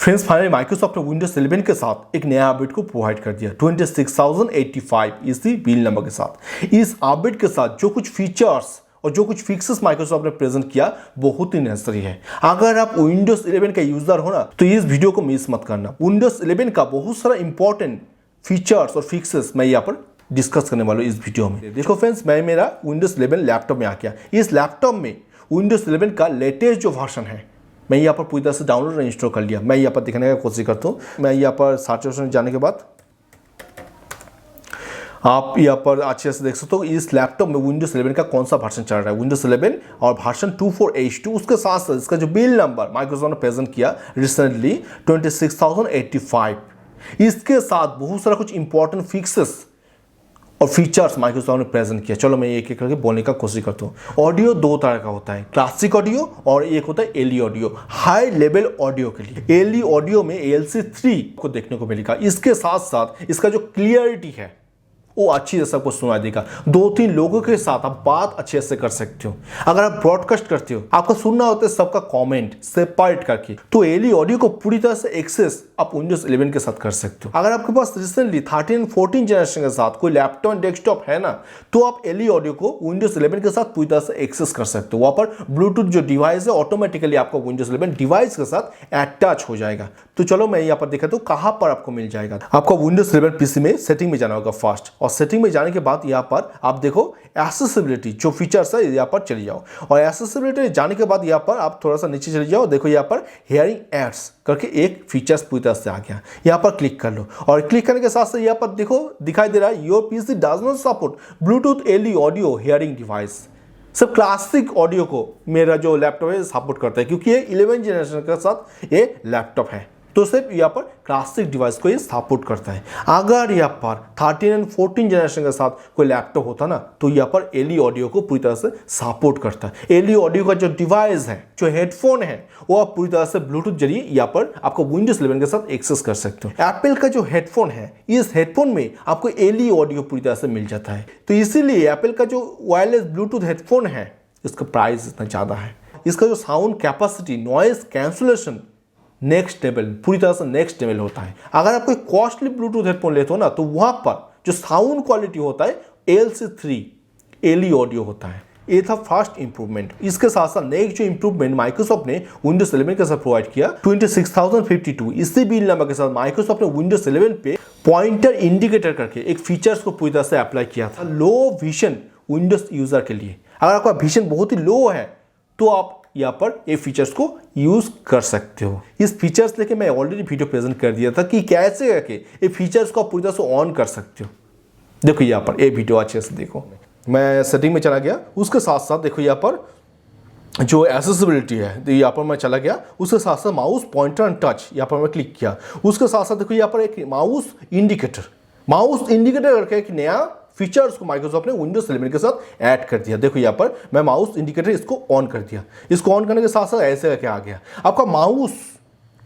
Friends finally Microsoft ने Windows 11 के साथ एक नया अपडेट को प्रोवाइड कर दिया 26085 इसी बिल नंबर के साथ। इस अपडेट के साथ जो कुछ फीचर्स और जो कुछ फिक्सेस माइक्रोसॉफ्ट ने प्रेजेंट किया बहुत ही नेसेसरी है। अगर आप विंडोज 11 का यूजर हो ना तो इस वीडियो को मिस मत करना। विंडोज 11 का बहुत सारा इंपॉर्टेंट फीचर्स और फिक्सेस मैं यहाँ पर डिस्कस करने वाला हूँ इस वीडियो में। देखो फ्रेंड्स, मैं मेरा विंडोज 11 लैपटॉप में आ गया। इस लैपटॉप में विंडोज 11 का लेटेस्ट जो वर्जन है मैं यहाँ पर पूरी तरह से डाउनलोड और इंस्टॉल कर लिया। मैं यहाँ पर दिखाने का कोशिश करता हूँ। मैं यहाँ पर सर्च ऑप्शन जाने के बाद आप यहाँ पर अच्छे से देख सकते हो इस लैपटॉप में विंडोज 11 का कौन सा वर्जन चल रहा है, विंडोज 11 और वर्जन 24H2। उसके साथ साथ इसका जो बिल नंबर माइक्रोसॉफ्ट ने प्रेजेंट किया रिसेंटली 26085, इसके साथ बहुत सारा कुछ इंपॉर्टेंट फिक्सेस और फीचर्स माइक्रोसॉफ्ट ने प्रेजेंट किया। चलो मैं एक एक करके बोलने का कोशिश करता हूँ। ऑडियो दो तरह का होता है, क्लासिक ऑडियो और एक होता है एलई ऑडियो, हाई लेवल ऑडियो के लिए। एलई ऑडियो में ALC3 को देखने को मिलेगा। इसके साथ साथ इसका जो क्लियरिटी है वो अच्छी से सबको सुनाई देगा। 2-3 लोगों के साथ आप बात अच्छे से कर सकते हो। अगर आप ब्रॉडकास्ट करते हो, आपको सुनना होता है सबका कमेंट सेपरेट करके, तो एलई ऑडियो को पूरी तरह से एक्सेस आप विंडोज 11 के साथ कर सकते हो। अगर आपके पास रिसेंटली 13 14 जनरेशन के साथ कोई लैपटॉप डेस्कटॉप है ना, तो आप एलई ऑडियो को विंडोज 11 के साथ पूरी तरह से एक्सेस कर सकते हो। वहां पर ब्लूटूथ जो डिवाइस है ऑटोमेटिकली आपको विंडोज 11 डिवाइस के साथ अटैच हो जाएगा। तो चलो मैं यहाँ पर दिखाता हूँ कहाँ पर आपको मिल जाएगा। आपको विंडोज 11 पीसी में सेटिंग में जाना होगा फर्स्ट, और सेटिंग में जाने के बाद यहाँ पर आप देखो एक्सेसिबिलिटी जो फीचर्स है यहाँ पर चले जाओ, और एक्सेसिबिलिटी जाने के बाद यहाँ पर आप थोड़ा सा नीचे चले जाओ। देखो यहाँ पर हियरिंग एड्स करके एक फीचर्स पूरी तरह से आ गया। यहाँ पर क्लिक कर लो, और क्लिक करने के साथ साथ यहाँ पर देखो दिखाई दे रहा है your PC does not support Bluetooth LE audio hearing device. सब क्लासिक ऑडियो को मेरा जो लैपटॉप है सपोर्ट करता है, क्योंकि ये 11 जनरेशन के साथ ये लैपटॉप है, तो सिर्फ यहाँ पर क्लासिक डिवाइस को ये सपोर्ट करता है। अगर यहाँ पर 13 और 14 जनरेशन के साथ कोई लैपटॉप होता ना, तो यहाँ पर एलई ऑडियो को पूरी तरह से सपोर्ट करता है। एलई ऑडियो का जो डिवाइस है, जो हेडफोन है, वो आप पूरी तरह से ब्लूटूथ जरिए यहाँ पर आपको विंडोज 11 के साथ एक्सेस कर सकते हो। एप्पल का जो हेडफोन है, इस हेडफोन में आपको एलई ऑडियो पूरी तरह से मिल जाता है। तो इसीलिए एप्पल का जो वायरलेस ब्लूटूथ हेडफोन है, इसका प्राइस इतना ज़्यादा है। इसका जो sound capacity, noise cancellation next level, पूरी तरह से नेक्स्ट लेवल होता है। अगर आप कोई कॉस्टली ब्लूटूथ हेडफोन लेते हो ना, तो वहां पर जो साउंड क्वालिटी होता है ALC3 एलई ऑडियो होता है। ये था फर्स्ट इंप्रूवमेंट। इसके साथ साथ नेक्स्ट जो इंप्रूवमेंट माइक्रोसॉफ्ट ने विंडोज 11 के साथ प्रोवाइड किया 26052, इसी बिल नंबर के साथ माइक्रोसॉफ्ट ने विंडोज 11 पे पॉइंटर इंडिकेटर करके एक फीचर्स को पूरी तरह से अप्लाई किया था लो विजन विंडोज यूजर के लिए। अगर आपका विजन बहुत ही लो है तो आप यहाँ पर ये फीचर्स को यूज कर सकते हो। इस फीचर्स लेके मैं ऑलरेडी वीडियो प्रेजेंट कर दिया था कि कैसे करके ये फीचर्स को आप पूरी तरह से ऑन कर सकते हो। देखो यहाँ पर ये वीडियो अच्छे से देखो। मैं सेटिंग में चला गया, उसके साथ साथ देखो यहाँ पर जो एक्सेसिबिलिटी है, तो यहाँ पर मैं चला गया। उसके साथ साथ माउस पॉइंटर एंड टच यहाँ पर मैं क्लिक किया। उसके साथ साथ देखो यहाँ पर एक माउस इंडिकेटर करके एक नया फीचर्स को माइक्रोसॉफ्ट ने विंडोज 11 के साथ ऐड कर दिया। देखो यहाँ पर मैं माउस इंडिकेटर इसको ऑन कर दिया। इसको ऑन करने के साथ साथ ऐसे करके आ गया। आपका माउस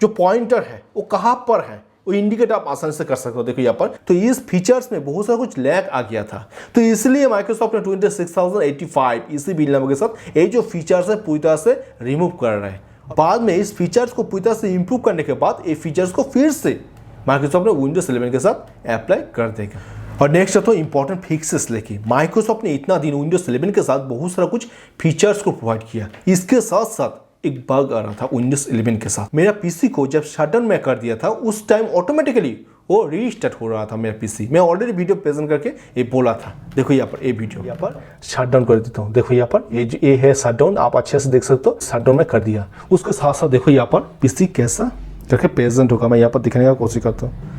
जो पॉइंटर है वो कहाँ पर है, वो इंडिकेटर आप आसानी से कर सकते हो। देखो यहाँ पर तो इस फीचर्स में बहुत सारा कुछ लैग आ गया था, तो इसलिए माइक्रोसॉफ्ट ने 26085 इसी बिल नंबर के साथ ये जो फीचर्स है पूरी तरह से रिमूव कर रहा है। बाद में इस फीचर्स को पूरी तरह से इंप्रूव करने के बाद ये फीचर्स को फिर से माइक्रोसॉफ्ट ने विंडोज 11 के साथ अप्लाई कर देगा। और नेक्स्ट है तो इंपॉर्टेंट फिक्सेस लेके माइक्रोसॉफ्ट ने इतना दिन विंडोज 11 के साथ बहुत सारा कुछ फीचर्स को प्रोवाइड किया। इसके साथ साथ एक बग आ रहा था विंडोज 11 के साथ। मेरा पीसी को जब शटडाउन में कर दिया था, उस टाइम ऑटोमेटिकली वो रीस्टार्ट हो रहा था मेरा पीसी। मैं ऑलरेडी वीडियो प्रेजेंट करके ये बोला था। देखो यहाँ पर ये वीडियो यहाँ पर शटडाउन कर देता हूँ। देखो यहाँ पर ये है शटडाउन, आप अच्छे से देख सकते हो। शटडाउन में कर दिया। उसके साथ साथ देखो यहाँ पर पीसी कैसा करके प्रेजेंट होगा। मैं यहाँ पर दिखाने का कोशिश करता हूँ।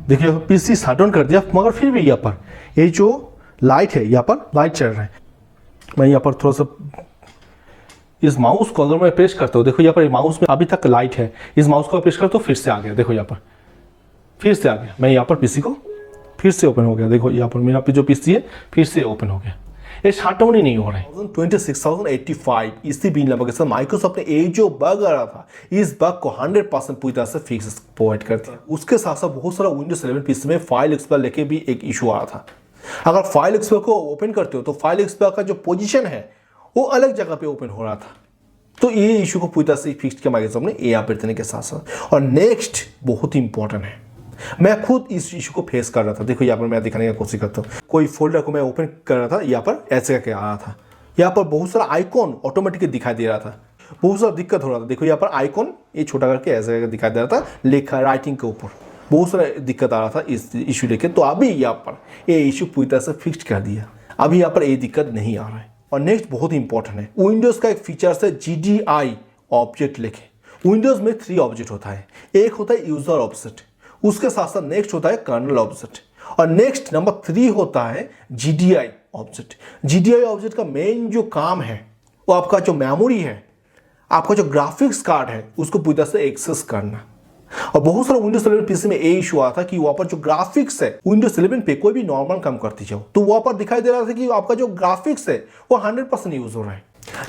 देखिए पीसी शटडाउन कर दिया, मगर फिर भी यहाँ पर ये जो लाइट है, यहाँ पर लाइट चल रहा है। मैं यहाँ पर थोड़ा सा इस माउस को अगर मैं प्रेस करता हूँ, देखो यहाँ पर माउस में अभी तक लाइट है। इस माउस को प्रेस करता हूँ, फिर से आ गया। देखो यहाँ पर फिर से आ गया। मैं यहाँ पर पीसी को फिर से ओपन हो गया। देखो यहाँ पर मेरा जो पीसी है फिर से ओपन हो गया। ये शटडाउन ही नहीं हो रहा है। 26085 इसी बिल नंबर के साथ माइक्रोसॉफ्ट ने ये जो बग आ रहा था, इस बग को 100% पूरी तरह से फिक्स प्रोवाइड कर दिया। उसके साथ साथ बहुत सारा विंडोज 11 पीसी में फाइल एक्सप्लोरर लेके भी एक इशू आ रहा था। अगर फाइल एक्सप्लोरर को ओपन करते हो तो फाइल एक्सप्लोरर का जो पोजीशन है वो अलग जगह पे ओपन हो रहा था। तो ये इशू को पूरी तरह से फिक्स किया माइक्रोसॉफ्ट ने यहाँ पर देने के साथ साथ। और नेक्स्ट बहुत ही इंपॉर्टेंट है, मैं खुद इस इशू को फेस कर रहा था। देखो यहाँ पर मैं दिखाने की कोशिश करता हूँ। कोई फोल्डर को मैं ओपन कर रहा था, यहाँ पर ऐसे करके आ रहा था, यहाँ पर बहुत सारा आइकॉन ऑटोमेटिकली दिखाई दे रहा था, बहुत सारा दिक्कत हो रहा था। देखो यहाँ पर आइकॉन ये छोटा करके ऐसे करके दिखाई दे रहा था, लिखा राइटिंग के ऊपर बहुत सारा दिक्कत आ रहा था इस इशू लेके। तो अभी यहाँ पर ये इशू पूरी तरह से फिक्स कर दिया, अभी यहाँ पर ये दिक्कत नहीं आ रहा है। और नेक्स्ट बहुत ही इंपॉर्टेंट है, विंडोज का एक फीचर है GDI ऑब्जेक्ट लेके। विंडोज में 3 ऑब्जेक्ट होता है, एक होता है यूजर ऑब्जेक्ट, उसके साथ साथ नेक्स्ट होता है कर्नल ऑब्जेक्ट, और नेक्स्ट नंबर 3 होता है GDI ऑब्जेक्ट। GDI ऑब्जेक्ट का मेन जो काम है वो आपका जो मेमोरी है, आपका जो ग्राफिक्स कार्ड है, उसको पूरी तरह से एक्सेस करना। और बहुत सारे विंडोज 11 पीसी में ये इशू आता कि वहां पर जो ग्राफिक्स है विंडोज 11 पे कोई भी नॉर्मल काम करती जाओ तो वहां पर दिखाई दे रहा था कि आपका जो ग्राफिक्स है वो 100% यूज हो रहा है।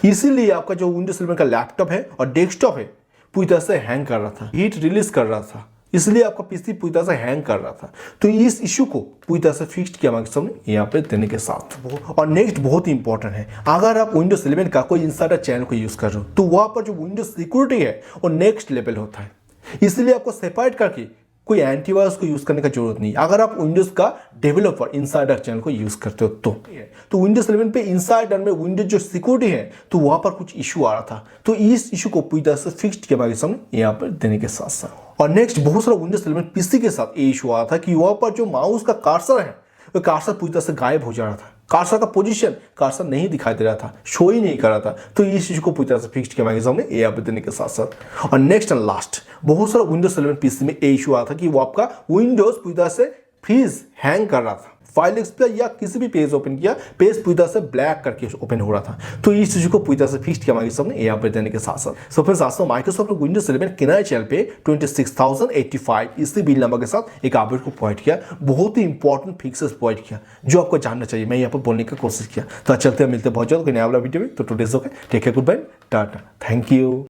इसीलिए आपका जो विंडोज 11 का लैपटॉप है और डेस्कटॉप है पूरी तरह से हैंग कर रहा था, हीट रिलीज कर रहा था, इसलिए आपका पीसी पूरी तरह से हैंग कर रहा था। तो इस इशू को पूरी तरह से फिक्स किया माइक्रोसॉफ्ट ने यहाँ पे देने के साथ। और नेक्स्ट बहुत ही इंपॉर्टेंट है, अगर आप विंडोज 11 का कोई इनसाइडर चैनल को यूज कर रहे हो तो वहां पर जो विंडोज सिक्योरिटी है वो नेक्स्ट लेवल होता है, इसलिए आपको सेपरेट करके कोई एंटीवायरस को यूज करने का जरूरत नहीं। अगर आप विंडोज का डेवलपर इनसाइडर चैनल को यूज करते हो तो विंडोज 11 पे इनसाइडर में विंडोज जो सिक्योरिटी है तो वहां पर कुछ इशू आ रहा था, तो इस इशू को पूरी तरह से फिक्स किया माइक्रोसॉफ्ट ने यहाँ पर देने के साथ साथ। और नेक्स्ट बहुत सारा विंडोज 11 पीसी के साथ ये इशू आ रहा था कि वहां पर जो माउस का कर्सर है वो कर्सर पूरी तरह से गायब हो जा रहा था, कर्सर का पोजीशन कर्सर नहीं दिखाई दे रहा था, शो ही नहीं कर रहा था। तो इस चीज को पूरी तरह से फिक्स किया माइक्रोसॉफ्ट ने यहाँ पे देने के साथ साथ। और नेक्स्ट एंड लास्ट बहुत सारा विंडोज 11 पीसी में ये इशू आ रहा था कि वो आपका विंडोज पूरी तरह से फ्रीज हैंग कर रहा था, फाइल एक्सप्लोरर या किसी भी पेज ओपन किया, पेज पूरी तरह से ब्लैक करके ओपन हो रहा था। तो इस चीज को पूरी तरह से फिक्स किया माइक्रोसॉफ्ट ने यहाँ पर देने के साथ साथ। सो फ्रेंड्स आज माइक्रोसॉफ्ट ने विंडोज 11 किनारे चैनल पे 26085 इसी बिल नंबर के साथ एक अपडेट को प्रोवाइड किया, बहुत ही इंपॉर्टेंट फिक्सेस प्रोवाइड किया जो आपको जानना चाहिए, मैं यहाँ पर बोलने की कोशिश किया। तो चलते हैं, मिलते हैं बहुत जल्द कोई नया वाला वीडियो में। तो today's okay, take care, good bye, tata, thank you.